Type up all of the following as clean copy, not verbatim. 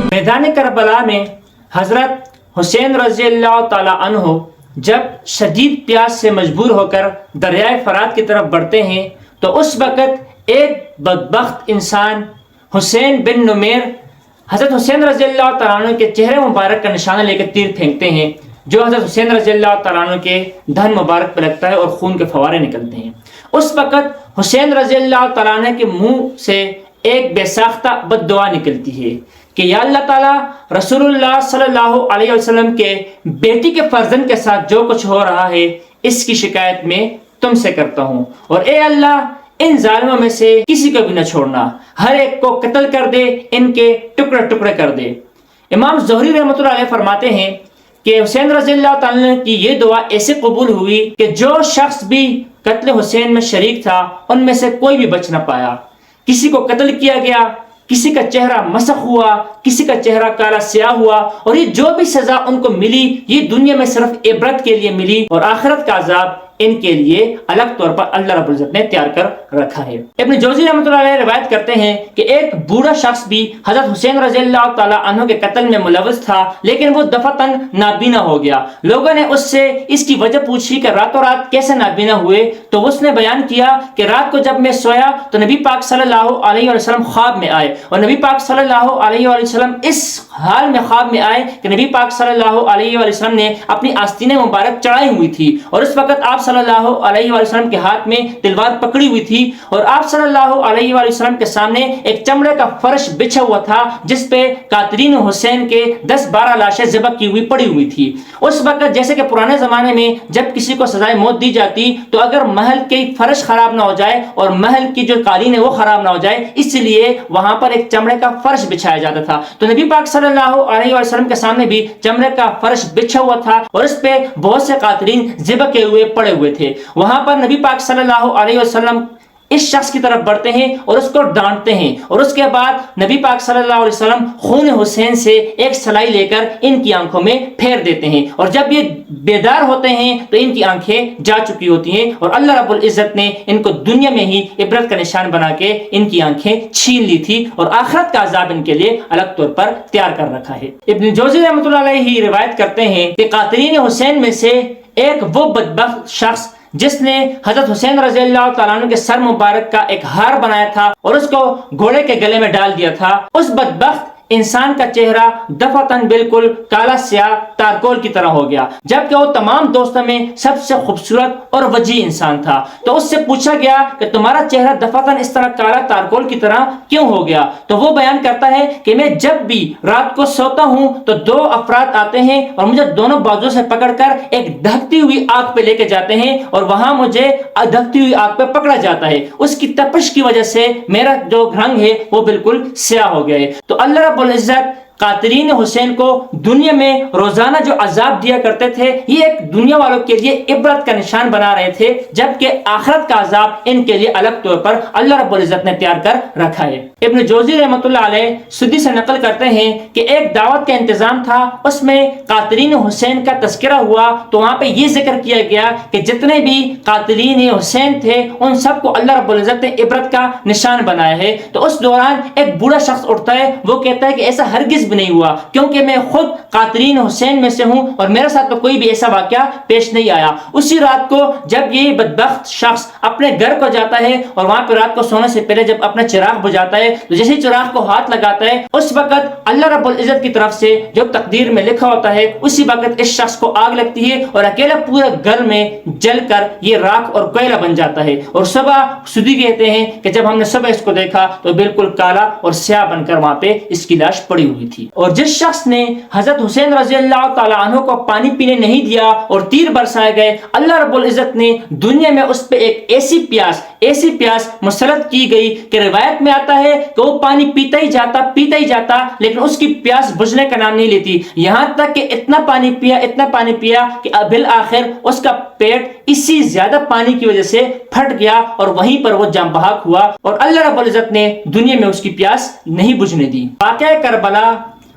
میدان کربلا میں حضرت حسین رضی اللہ تعالی عنہ جب شدید پیاس سے مجبور ہو کر دریائے فرات کی طرف بڑھتے ہیں تو اس وقت ایک بدبخت انسان حسین بن نمیر حضرت حسین رضی اللہ تعالیٰ عنہ کے چہرے مبارک کا نشانہ لے کر تیر پھینکتے ہیں، جو حضرت حسین رضی اللہ تعالیٰ عنہ کے دہن مبارک پہ لگتا ہے اور خون کے فوارے نکلتے ہیں۔ اس وقت حسین رضی اللہ تعالیٰ عنہ کے منہ سے ایک بے ساختہ بد دعا نکلتی ہے کہ یا اللہ تعالیٰ، رسول اللہ صلی اللہ علیہ وسلم کے بیٹی کے فرزند کے ساتھ جو کچھ ہو رہا ہے اس کی شکایت میں تم سے کرتا ہوں، اور اے اللہ ان ظالموں میں سے کسی کو بھی نہ چھوڑنا، ہر ایک کو قتل کر دے، ان کے ٹکڑے ٹکڑے کر دے۔ امام زہری رحمۃ اللہ علیہ فرماتے ہیں کہ حسین رضی اللہ تعالیٰ کی یہ دعا ایسے قبول ہوئی کہ جو شخص بھی قتل حسین میں شریک تھا ان میں سے کوئی بھی بچ نہ پایا، کسی کو قتل کیا گیا، کسی کا چہرہ مسخ ہوا، کسی کا چہرہ کالا سیاہ ہوا، اور یہ جو بھی سزا ان کو ملی یہ دنیا میں صرف عبرت کے لیے ملی، اور آخرت کا عذاب ان کے لیے الگ طور پر اللہ رب العزت نے تیار کر رکھا ہے۔ ابن جوزی رحمۃ اللہ علیہ روایت کرتے ہیں کہ ایک بوڑھا شخص بھی حضرت حسین رضی اللہ تعالیٰ عنہ کے قتل میں ملوث تھا، لیکن وہ دفعتاً نابینا ہو گیا۔ لوگوں نے اس سے اس کی وجہ پوچھی کہ راتوں رات کیسے نابینا ہوئے، تو اس نے بیان کیا کہ رات کو جب میں سویا تو نبی پاک صلی اللہ علیہ وسلم خواب میں آئے، اور نبی پاک صلی اللہ علیہ وسلم اس حال میں خواب میں آئے کہ نبی پاک صلی اللہ علیہ وسلم نے اپنی آستین مبارک چڑھائی ہوئی تھی، اور اس وقت آپ صلی اللہ علیہ وسلم کے ہاتھ میں تلوار پکڑی ہوئی تھی، اور آپ صلی اللہ علیہ وسلم کے سامنے ایک چمڑے کا فرش بچھا ہوا تھا جس پہ قاتلین حسین کے 10-12 لاشیں ذبح کی ہوئی پڑی ہوئی تھی۔ اس وقت جیسے کہ پرانے زمانے میں جب کسی کو سزائے موت دی جاتی تو اگر محل کے فرش خراب نہ ہو جائے اور محل کی جو قالین ہے وہ خراب نہ ہو جائے، اس لیے وہاں پر ایک چمڑے کا فرش بچھایا جاتا تھا۔ تو نبی پاک صلی اللہ علیہ وسلم کے سامنے بھی چمڑے کا فرش بچھا ہوا تھا اور اس پہ بہت سے قاتلین ذبح کیے ہوئے پڑے ہوئے تھے۔ وہاں پر نبی پاک صلی اللہ علیہ وسلم اس شخص کی طرف بڑھتے ہیں اور اس کو ڈانٹتے ہیں، اور اس کے بعد نبی پاک صلی اللہ علیہ وسلم خون حسین سے ایک سلائی لے کر ان کی آنکھوں میں پھیر دیتے ہیں، اور جب یہ بیدار ہوتے ہیں تو ان کی آنکھیں جا چکی ہوتی ہیں، اور اللہ رب العزت نے ان کو دنیا میں ہی عبرت کا نشان بنا کے ان کی آنکھیں چھین لی تھی، اور آخرت کا عذاب ان کے لیے الگ طور پر تیار کر رکھا ہے۔ ابن جوزی رحمۃ اللہ علیہ ہی روایت کرتے ہیں کہ قاتلین حسین میں سے ایک وہ بدبخت شخص جس نے حضرت حسین رضی اللہ تعالیٰ عنہ کے سر مبارک کا ایک ہار بنایا تھا اور اس کو گھوڑے کے گلے میں ڈال دیا تھا، اس بدبخت انسان کا چہرہ دفعتاً بالکل کالا سیاہ تارکول کی طرح ہو گیا، جبکہ وہ تمام دوستوں میں سب سے خوبصورت اور وجیح انسان تھا۔ تو اس سے پوچھا گیا کہ تمہارا چہرہ دفعتاً اس طرح کالا تارکول کی طرح کیوں ہو گیا؟ تو وہ بیان کرتا ہے کہ میں جب بھی رات کو سوتا ہوں تو 2 افراد آتے ہیں اور مجھے دونوں بازو سے پکڑ کر ایک دھکتی ہوئی آگ پہ لے کے جاتے ہیں، اور وہاں مجھے دھکتی ہوئی آگ پہ پکڑا جاتا ہے، اس کی تپش کی وجہ سے میرا جو رنگ ہے وہ بالکل سیاہ ہو گیا ہے۔ تو اللہ رب العزت قاتلین حسین کو دنیا میں روزانہ جو عذاب دیا کرتے تھے یہ ایک دنیا والوں کے لیے عبرت کا نشان بنا رہے تھے، جبکہ آخرت کا عذاب ان کے لیے الگ طور پر اللہ رب العزت نے تیار کر رکھا ہے۔ ابن جوزی رحمۃ اللہ علیہ سدی سے نقل کرتے ہیں کہ ایک دعوت کا انتظام تھا، اس میں قاتلین حسین کا تذکرہ ہوا، تو وہاں پہ یہ ذکر کیا گیا کہ جتنے بھی قاتلین حسین تھے ان سب کو اللہ رب العزت نے عبرت کا نشان بنایا ہے۔ تو اس دوران ایک بوڑھا شخص اٹھتا ہے، وہ کہتا ہے کہ ایسا ہرگز بھی نہیں ہوا، کیونکہ میں خود قاتلین حسین میں سے ہوں اور میرے ساتھ تو کوئی بھی ایسا واقعہ پیش نہیں آیا۔ اسی رات کو جب یہ بدبخت شخص اپنے گھر کو جاتا ہے اور وہاں پہ رات کو سونے سے پہلے جب اپنا چراغ بجھاتا ہے تو جیسے چراغ کو ہاتھ لگاتا ہے اس وقت اللہ رب العزت کی طرف سے جو تقدیر میں لکھا ہوتا ہے اسی وقت اس شخص کو آگ لگتی ہے اور اکیلا پورے گھر میں جل کر یہ راکھ اور کوئلہ بن جاتا ہے، اور صبح سدی کہتے ہیں کہ جب ہم نے صبح اس کو دیکھا تو بالکل کالا اور سیاہ بن کر وہاں پہ اس کی لاش پڑی ہوئی تھی۔ اور جس شخص نے حضرت حسین رضی اللہ تعالیٰ عنہ کو پانی پینے نہیں دیا اور تیر برسائے گئے، اللہ رب العزت نے دنیا میں اس پہ ایک ایسی پیاس مسلط کی گئی کہ روایت میں آتا ہے کہ وہ پانی پیتا ہی جاتا لیکن اس کی پیاس بجھنے کا نام نہیں لیتی، یہاں تک کہ اتنا پانی پیا کہ بالآخر اس کا پیٹ اسی زیادہ پانی کی وجہ سے پھٹ گیا اور وہیں پر وہ جان بحق ہوا، اور اللہ رب العزت نے دنیا میں اس کی پیاس نہیں بجھنے دی۔ واقعہ کربلا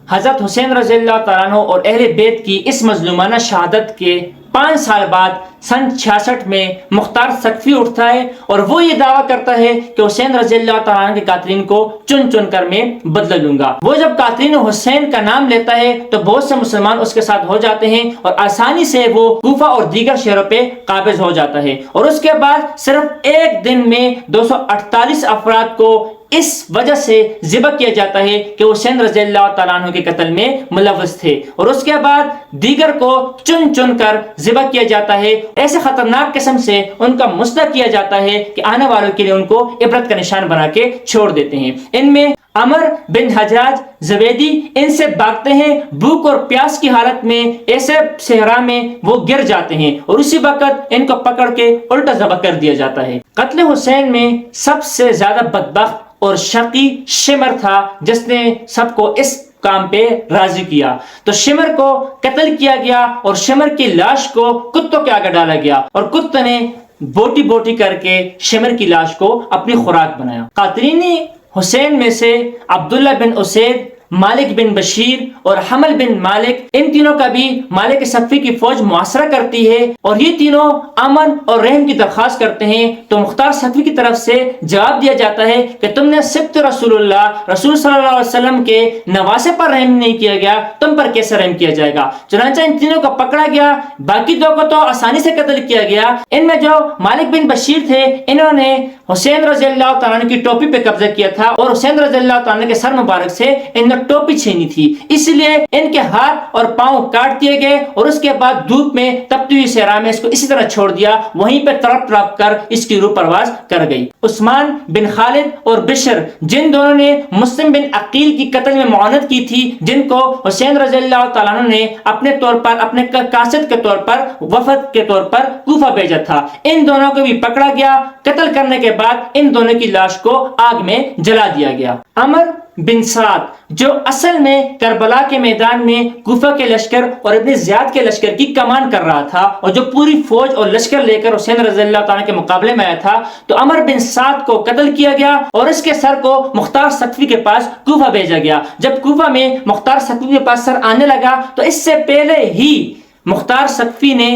حضرت حسین رضی اللہ تعالیٰ عنہ اور اہل بیت کی اس مظلومانہ شہادت کے 5 سال بعد سن 66 میں مختار ثقفی اٹھتا ہے اور وہ یہ دعویٰ کرتا ہے کہ حسین رضی اللہ تعالیٰ عنہ کے قاتلین کو چن چن کر میں بدلہ لوں گا۔ وہ جب قاتلین حسین کا نام لیتا ہے تو بہت سے مسلمان اس کے ساتھ ہو جاتے ہیں اور آسانی سے وہ کوفہ اور دیگر شہروں پہ قابض ہو جاتا ہے، اور اس کے بعد صرف ایک دن میں 248 افراد کو اس وجہ سے ذبح کیا جاتا ہے کہ وہ حسین رضی اللہ تعالیٰ عنہ کے قتل میں ملوث تھے، اور اس کے بعد دیگر کو چن چن کر ذبح کیا جاتا ہے۔ ایسے خطرناک قسم سے ان کا مسئلہ کیا جاتا ہے کہ آنے والوں کے لیے ان کو عبرت کا نشان بنا کے چھوڑ دیتے ہیں۔ ان میں عمر بن حجاج زبیدی ان سے بھاگتے ہیں، بھوک اور پیاس کی حالت میں ایسے صحرا میں وہ گر جاتے ہیں اور اسی وقت ان کو پکڑ کے الٹا ذبح کر دیا جاتا ہے۔ قتل حسین میں سب سے زیادہ بدبخت اور شقی شمر تھا، جس نے سب کو اس کام پہ راضی کیا۔ تو شمر کو قتل کیا گیا اور شمر کی لاش کو کتوں کے آگے ڈالا گیا اور کتے نے بوٹی بوٹی کر کے شمر کی لاش کو اپنی خوراک بنایا۔ قاتلین حسین میں سے عبداللہ بن اسید، مالک بن بشیر اور حمل بن مالک، ان تینوں کا بھی مالک صفی کی فوج محاصرہ کرتی ہے اور یہ تینوں امن اور رحم کی درخواست کرتے ہیں۔ تو مختار صفی کی طرف سے جواب دیا جاتا ہے کہ تم نے سبط رسول اللہ صلی اللہ علیہ وسلم کے نواسے پر رحم نہیں کیا گیا، تم پر کیسے رحم کیا جائے گا؟ چنانچہ ان تینوں کو پکڑا گیا، باقی دو کو تو آسانی سے قتل کیا گیا۔ ان میں جو مالک بن بشیر تھے، انہوں نے حسین رضی اللہ تعالیٰ عنہ کی ٹوپی پہ قبضہ کیا تھا اور حسین رضی اللہ تعالیٰ عنہ کے سر مبارک سے ان نے ٹوپی چھینی تھی، اس لیے ان کے ہاتھ اور پاؤں کاٹ دیے گئے اور اس کے بعد دھوپ میں تپتی ہوئی صحرا میں اس کو اسی طرح چھوڑ دیا، وہیں پہ تڑپ تڑپ کر اس کی روح پرواز کر گئی۔ عثمان بن خالد اور بشر، جن دونوں نے مسلم بن عقیل کی قتل میں معاونت کی تھی، جن کو حسین رضی اللہ تعالیٰ عنہ نے اپنے طور پر، اپنے قاصد کے طور پر، وفد کے طور پر کوفہ بھیجا تھا، ان دونوں کو بھی پکڑا گیا۔ قتل کرنے کے بعد ان دونوں کی لاش کو آگ میں جلا دیا گیا۔ عمر بن سعد، جو اصل میں کربلا کے میدان میں کوفہ کے لشکر اور ابن زیاد کے لشکر کی کمان کر رہا تھا اور جو پوری فوج اور لشکر لے کر حسین رضی اللہ تعالیٰ کے مقابلے میں آیا تھا، تو عمر بن سعد کو قتل کیا گیا اور اس کے سر کو مختار ثقفی کے پاس کوفہ بھیجا گیا۔ جب کوفہ میں مختار ثقفی کے پاس سر آنے لگا تو اس سے پہلے ہی مختار ثقفی نے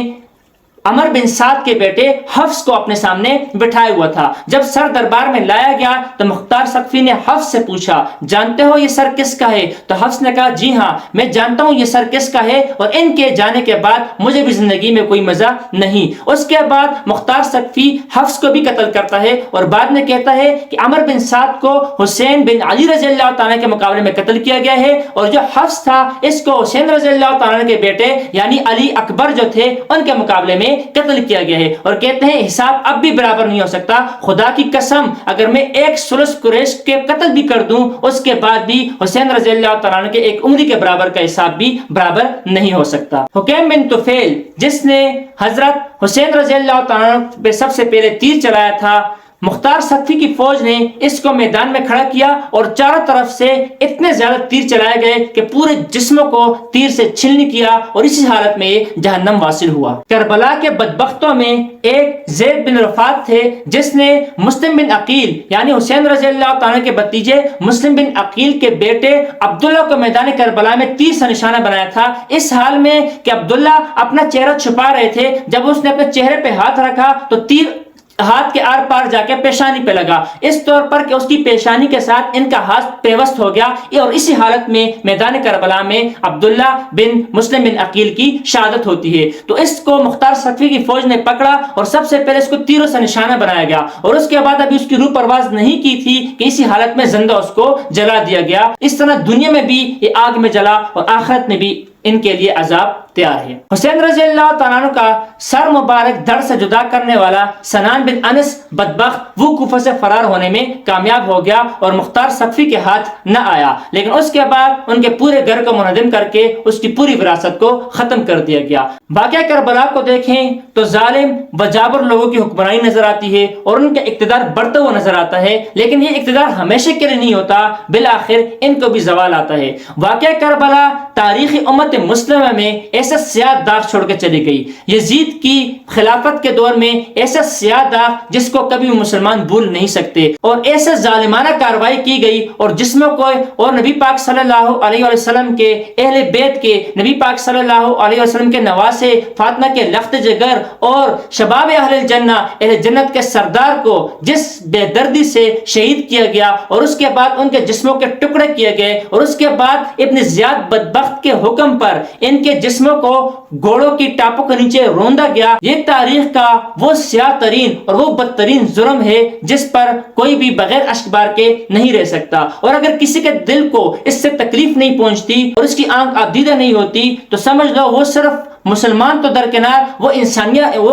عمر بن سعد کے بیٹے حفص کو اپنے سامنے بٹھایا ہوا تھا۔ جب سر دربار میں لایا گیا تو مختار ثقفی نے حفص سے پوچھا، جانتے ہو یہ سر کس کا ہے؟ تو حفص نے کہا، جی ہاں میں جانتا ہوں یہ سر کس کا ہے، اور ان کے جانے کے بعد مجھے بھی زندگی میں کوئی مزہ نہیں۔ اس کے بعد مختار ثقفی حفص کو بھی قتل کرتا ہے اور بعد میں کہتا ہے کہ عمر بن سعد کو حسین بن علی رضی اللہ تعالیٰ کے مقابلے میں قتل کیا گیا ہے، اور جو حفص تھا اس کو حسین رضی اللہ تعالیٰ کے بیٹے یعنی علی اکبر جو تھے ان کے مقابلے میں قتل کیا گیا ہے۔ اور کہتے ہیں حساب اب بھی برابر نہیں ہو سکتا، خدا کی قسم اگر میں ایک ثلث قریش کے قتل بھی کر دوں اس کے بعد بھی حسین رضی اللہ تعالیٰ عنہ کے ایک انگلی کے برابر کا حساب بھی برابر نہیں ہو سکتا۔ حکیم بن طفیل، جس نے حضرت حسین رضی اللہ تعالیٰ عنہ پہ سب سے پہلے تیر چلایا تھا، مختار ثقفی کی فوج نے اس کو میدان میں کھڑا کیا اور چاروں طرف سے اتنے زیادہ تیر چلائے گئے کہ پورے جسموں کو تیر سے چھلنی کیا اور اسی حالت میں جہنم واصل ہوا۔ کربلا کے بدبختوں میں ایک زید بن رفات تھے، جس نے مسلم بن عقیل یعنی حسین رضی اللہ تعالیٰ کے بھتیجے مسلم بن عقیل کے بیٹے عبداللہ کو میدان کربلا میں تیر سے نشانہ بنایا تھا، اس حال میں کہ عبداللہ اپنا چہرہ چھپا رہے تھے۔ جب اس نے اپنے چہرے پہ ہاتھ رکھا تو تیر ہاتھ کے آر پار جا کے پیشانی پہ لگا، اس طور پر کہ اس کی پیشانی کے ساتھ ان کا ہاتھ پیوست ہو گیا، اور اسی حالت میں میدان کربلا میں عبداللہ بن مسلم بن عقیل کی شہادت ہوتی ہے۔ تو اس کو مختار ثقفی کی فوج نے پکڑا اور سب سے پہلے اس کو تیروں سے نشانہ بنایا گیا، اور اس کے بعد ابھی اس کی روح پرواز نہیں کی تھی کہ اسی حالت میں زندہ اس کو جلا دیا گیا۔ اس طرح دنیا میں بھی یہ آگ میں جلا اور آخرت میں بھی ان کے لیے عذاب تیار ہے۔ حسین رضی اللہ تعالیٰ عنہ کا سر مبارک دھڑ سے جدا کرنے والا سنان بن انس بدبخت وہ کوفہ سے فرار ہونے میں کامیاب ہو گیا اور مختار ثقفی کے ہاتھ نہ آیا، لیکن اس کے بعد ان کے پورے گھر کو منہدم کر کے اس کی پوری وراثت کو ختم کر دیا گیا۔ واقعہ کربلا کو دیکھیں تو ظالم و جابر لوگوں کی حکمرانی نظر آتی ہے اور ان کا اقتدار بڑھتا ہوا نظر آتا ہے، لیکن یہ اقتدار ہمیشہ کے لیے نہیں ہوتا، بالآخر ان کو بھی زوال آتا ہے۔ واقعہ کربلا تاریخی امت امت مسلمہ میں ایسا سیاہ داغ چھوڑ کے چلی گئی. یزید کی خلافت کے دور میں ایسا سیاہ داغ جس کو کبھی مسلمان بھول نہیں سکتے، اور ایسا ظالمانہ کارروائی کی گئی اور جسموں کو اور نبی پاک صلی اللہ علیہ وسلم کے اہل بیت کے، نبی پاک صلی اللہ علیہ وسلم کے نواسے فاطمہ کے لخت جگر اور شباب اہل الجنہ، اہل جنت کے سردار کو جس بے دردی سے شہید کیا گیا اور اس کے بعد ان کے جسموں کے ٹکڑے کیے گئے، اور اس کے بعد ابن زیاد بدبخت کے حکم پر ان کے جسموں کو گھوڑوں کی ٹاپوں کے نیچے روندا گیا، یہ تاریخ کا وہ سیاہ ترین اور وہ بدترین جرم ہے جس پر کوئی بھی بغیر اشک بار کے نہیں رہ سکتا. اور اگر کسی کے دل کو اس سے تکلیف نہیں پہنچتی اور اس کی آنکھ آبدیدہ نہیں ہوتی تو سمجھ لو وہ صرف مسلمان تو درکنار، وہ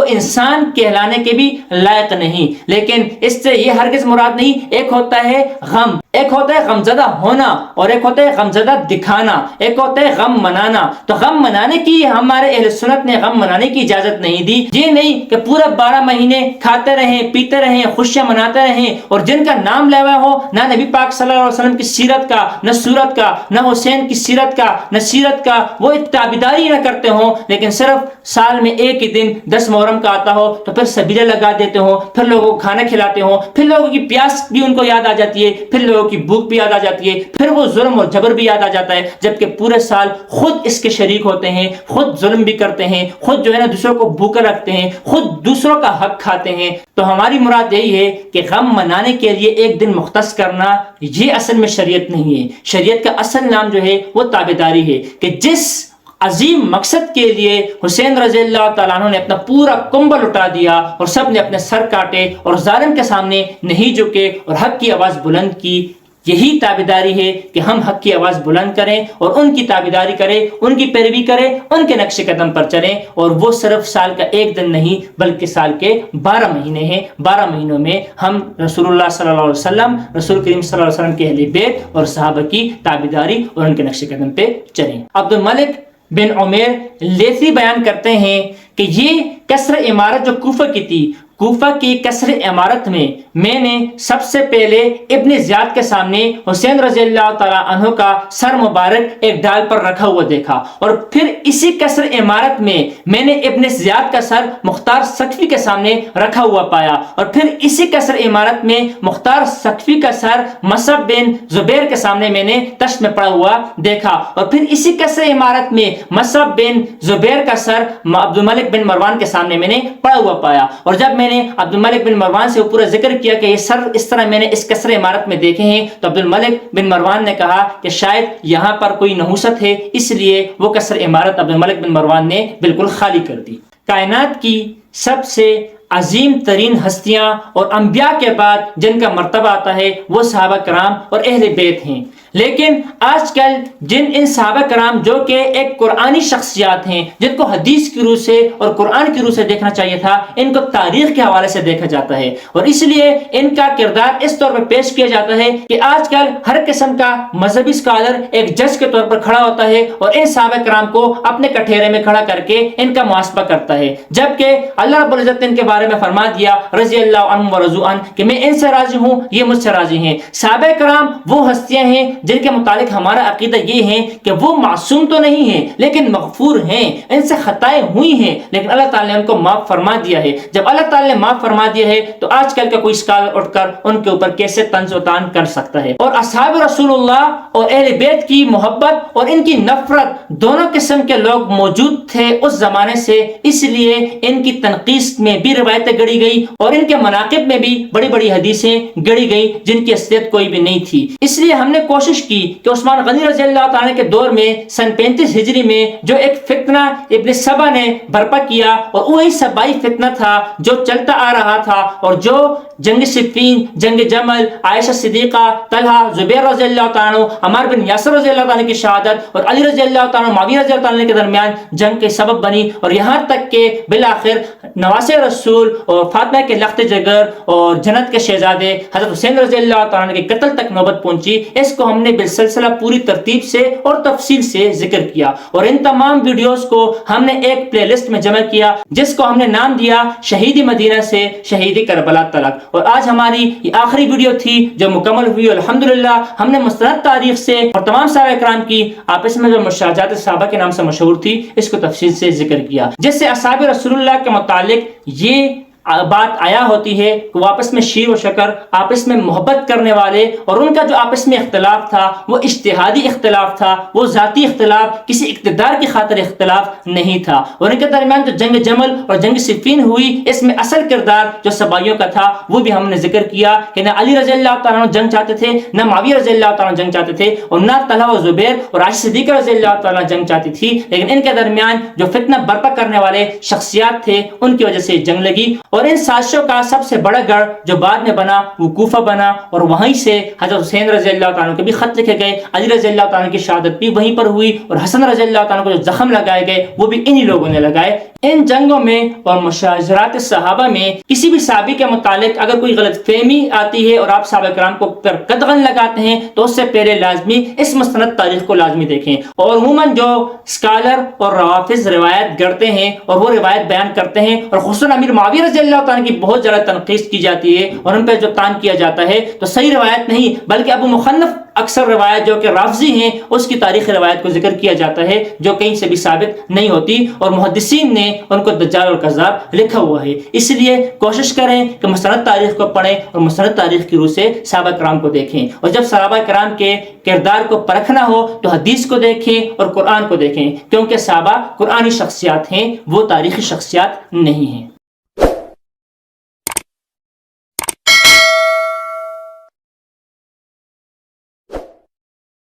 انسان کہلانے کے بھی لائق نہیں. لیکن اس سے یہ ہرگز مراد نہیں. ایک ہوتا ہے غم، ایک ہوتا ہے غمزدہ ہونا، اور ایک ہوتا ہے غمزدہ دکھانا، ایک ہوتا ہے غم منانا. تو غم منانے کی ہمارے اہل سنت نے غم منانے کی اجازت نہیں دی. یہ نہیں کہ پورا 12 مہینے کھاتے رہیں، پیتے رہیں، خوشیاں مناتے رہیں، اور جن کا نام لیوا ہو نہ نبی پاک صلی اللہ علیہ وسلم کی سیرت کا، نہ سورت کا، نہ حسین کی سیرت کا، نہ سیرت کا وہ تابعداری نہ کرتے ہوں، لیکن صرف سال میں ایک ہی دن 10 محرم کا آتا ہو تو پھر سبیلے لگا دیتے ہوں، پھر لوگوں کو کھانا کھلاتے ہوں، پھر لوگوں کی پیاس بھی ان کو یاد آ جاتی ہے، پھر لوگوں کی بھوک بھی یاد آ جاتی ہے، پھر وہ ظلم اور جبر بھی یاد آ جاتا ہے، جبکہ پورے سال خود اس کے شریک ہوتے ہیں، خود ظلم بھی کرتے ہیں، خود جو ہے نا دوسروں کو بھوکا رکھتے ہیں، خود دوسروں کا حق کھاتے ہیں. تو ہماری مراد یہی ہے کہ غم منانے کے لیے ایک دن مختص کرنا یہ اصل میں شریعت نہیں ہے. شریعت کا اصل نام جو ہے وہ تابعداری ہے، کہ جس عظیم مقصد کے لیے حسین رضی اللہ تعالیٰ عنہ نے اپنا پورا کنبل اٹھا دیا اور سب نے اپنے سر کاٹے اور ظالم کے سامنے نہیں جھکے اور حق کی آواز بلند کی، یہی تابعداری ہے کہ ہم حق کی آواز بلند کریں اور ان کی تابعداری کریں، ان کی پیروی کریں، ان کے نقش قدم پر چلیں. اور وہ صرف سال کا ایک دن نہیں بلکہ سال کے 12 مہینے ہیں. 12 مہینوں میں ہم رسول اللہ صلی اللہ علیہ وسلم، رسول کریم صلی اللہ علیہ وسلم کے اہل بیت اور صحابہ کی تابعداری اور ان کے نقش قدم پہ چلیں. عبد الملک بن عمیر لیثی بیان کرتے ہیں کہ یہ کسر عمارت جو کوفہ کی تھی، کوفہ کی کسر عمارت میں نے سب سے پہلے ابن زیاد کے سامنے حسین رضی اللہ تعالیٰ عنہ کا سر مبارک ایک ڈال پر رکھا ہوا دیکھا، اور پھر اسی کسر عمارت میں نے ابن زیاد کا سر مختار ثقفی کے سامنے رکھا ہوا پایا، اور پھر اسی کسر عمارت میں مختار ثقفی کا سر مصعب بن زبیر کے سامنے میں نے تشت میں پڑا ہوا دیکھا، اور پھر اسی کسر عمارت میں مصعب بن زبیر کا سر عبد الملک بن مروان کے سامنے میں نے پڑا ہوا پایا. اور جب میں نے عبد الملک بن مروان سے پورا ذکر کیا کہ یہ سر اس طرح میں نے اس کسر عمارت میں دیکھے ہیں، تو عبد الملک بن مروان نے کہا کہ شاید یہاں پر کوئی نحوست ہے، اس لیے وہ کسر عمارت عبد الملک بن مروان نے بالکل خالی کر دی. کائنات کی سب سے عظیم ترین ہستیاں اور انبیاء کے بعد جن کا مرتبہ آتا ہے وہ صحابہ کرام اور اہل بیت ہیں. لیکن آج کل جن ان صحابہ کرام جو کہ ایک قرآنی شخصیات ہیں، جن کو حدیث کی روح سے اور قرآن کی روح سے دیکھنا چاہیے تھا، ان کو تاریخ کے حوالے سے دیکھا جاتا ہے، اور اس لیے ان کا کردار اس طور پر پیش کیا جاتا ہے کہ آج کل ہر قسم کا مذہبی اسکالر ایک جج کے طور پر کھڑا ہوتا ہے اور ان صحابہ کرام کو اپنے کٹہرے میں کھڑا کر کے ان کا محاسبہ کرتا ہے، جبکہ اللہ رب العزت نے ان کے بارے میں فرما دیا رضی اللہ عنہم ورضوا عنہ کہ میں ان سے راضی ہوں، یہ مجھ سے راضی ہیں. صحابہ کرام وہ ہستیاں ہیں جن کے متعلق ہمارا عقیدہ یہ ہے کہ وہ معصوم تو نہیں ہیں لیکن مغفور ہیں، ان سے خطائیں ہوئی ہیں لیکن اللہ تعالیٰ نے ان کو معاف فرما دیا ہے. جب اللہ تعالیٰ نے معاف فرما دیا ہے تو آج کل کا کوئی اسکالر اٹھ کر ان کے اوپر کیسے طنز و تان کر سکتا ہے؟ اور اصحاب رسول اللہ اور اہل بیت کی محبت اور ان کی نفرت دونوں قسم کے لوگ موجود تھے اس زمانے سے، اس لیے ان کی تنقید میں بھی روایتیں گڑی گئی اور ان کے مناقب میں بھی بڑی بڑی حدیثیں گڑی گئی جن کی اصلیت کوئی بھی نہیں تھی. اس لیے ہم نے کوشش کی کہ عثمان غنی رضی اللہ تعالیٰ کے دور میں سن 35 ہجری میں جو ایک فتنہ ابن سبا نے برپا کیا، اور وہی سبائی فتنہ تھا جو چلتا آ رہا تھا، اور جو جنگ صفین، جنگ جمل، عائشہ صدیقہ، طلحہ، زبیر رضی اللہ تعالیٰ، عمار بن یاسر رضی اللہ تعالیٰ کی شہادت اور علی رضی اللہ تعالیٰ، معاویہ رضی اللہ تعالیٰ کے درمیان جنگ کے سبب بنی، اور یہاں تک کہ بالآخر نواسے رسول اور فاطمہ کے لخت جگر اور جنت کے شہزادے حضرت حسین رضی اللہ تعالیٰ کے قتل تک نوبت پہنچی. اس کو ہم نے نے بالسلسلہ پوری ترتیب سے اور تفصیل سے ذکر کیا، اور ان تمام ویڈیوز کو ہم نے ایک پلے لسٹ میں جمع کیا جس کو ہم نے نام دیا شہید مدینہ سے شہید کربلا تلک۔ اور آج ہماری یہ آخری ویڈیو تھی جو مکمل ہوئی، الحمدللہ ہم نے مستند تاریخ سے اور تمام صحابہ کرام کی آپس میں جو مشاجرات صحابہ کے نام سے مشہور تھی اس کو تفصیل سے ذکر کیا، جس سے اصحاب رسول اللہ کے متعلق یہ بات آیا ہوتی ہے کہ وہ آپس میں شیر و شکر، آپس میں محبت کرنے والے، اور ان کا جو آپس میں اختلاف تھا وہ اجتہادی اختلاف تھا، وہ ذاتی اختلاف، کسی اقتدار کی خاطر اختلاف نہیں تھا۔ اور ان کے درمیان جو جنگ جمل اور جنگ صفین ہوئی اس میں اصل کردار جو سبائیوں کا تھا وہ بھی ہم نے ذکر کیا کہ نہ علی رضی اللہ تعالیٰ عنہ جنگ چاہتے تھے، نہ معاویہ رضی اللہ تعالیٰ عنہ جنگ چاہتے تھے، اور نہ طلحہ و زبیر اور عائشہ صدیقہ رضی اللہ تعالیٰ عنہ جنگ چاہتی تھی، لیکن ان کے درمیان جو فتنہ برپا کرنے والے شخصیات تھے ان کی وجہ سے جنگ لگی۔ اور ان سازشوں کا سب سے بڑا گڑھ جو بعد میں بنا وہ کوفہ بنا، اور وہیں سے حضرت حسین رضی اللہ تعالیٰ عنہ کے بھی خط لکھے گئے، علی رضی اللہ تعالیٰ عنہ کی شہادت بھی وہیں پر ہوئی، اور حسن رضی اللہ تعالیٰ عنہ کو جو زخم لگائے گئے وہ بھی انہی لوگوں نے لگائے۔ ان جنگوں میں اور مشاجرات صحابہ میں کسی بھی صحابی کے متعلق اگر کوئی غلط فہمی آتی ہے اور آپ صحابہ کرام کو پر قدغن لگاتے ہیں تو اس سے پہلے لازمی اس مستند تاریخ کو لازمی دیکھیں۔ اور عموماً جو اسکالر اور روافظ روایت گڑتے ہیں اور وہ روایت بیان کرتے ہیں، اور خصوصاً امیر معاویہ رضی اللہ تعالیٰ کی بہت زیادہ تنقید کی جاتی ہے اور ان پہ جو تان کیا جاتا ہے، تو صحیح روایت نہیں بلکہ ابو مخنف اکثر روایت جو کہ رافضی ہیں اس کی تاریخی روایت کو ذکر کیا جاتا ہے جو کہیں سے بھی ثابت نہیں ہوتی، اور محدثین نے ان کو دجال اور کذاب لکھا ہوا ہے۔ اس لیے کوشش کریں کہ مستند تاریخ کو پڑھیں اور مستند تاریخ کی روح سے صحابہ کرام کو دیکھیں، اور جب صحابہ کرام کے کردار کو پرکھنا ہو تو حدیث کو دیکھیں اور قرآن کو دیکھیں، کیونکہ صحابہ قرآنی شخصیات ہیں، وہ تاریخی شخصیات نہیں ہیں۔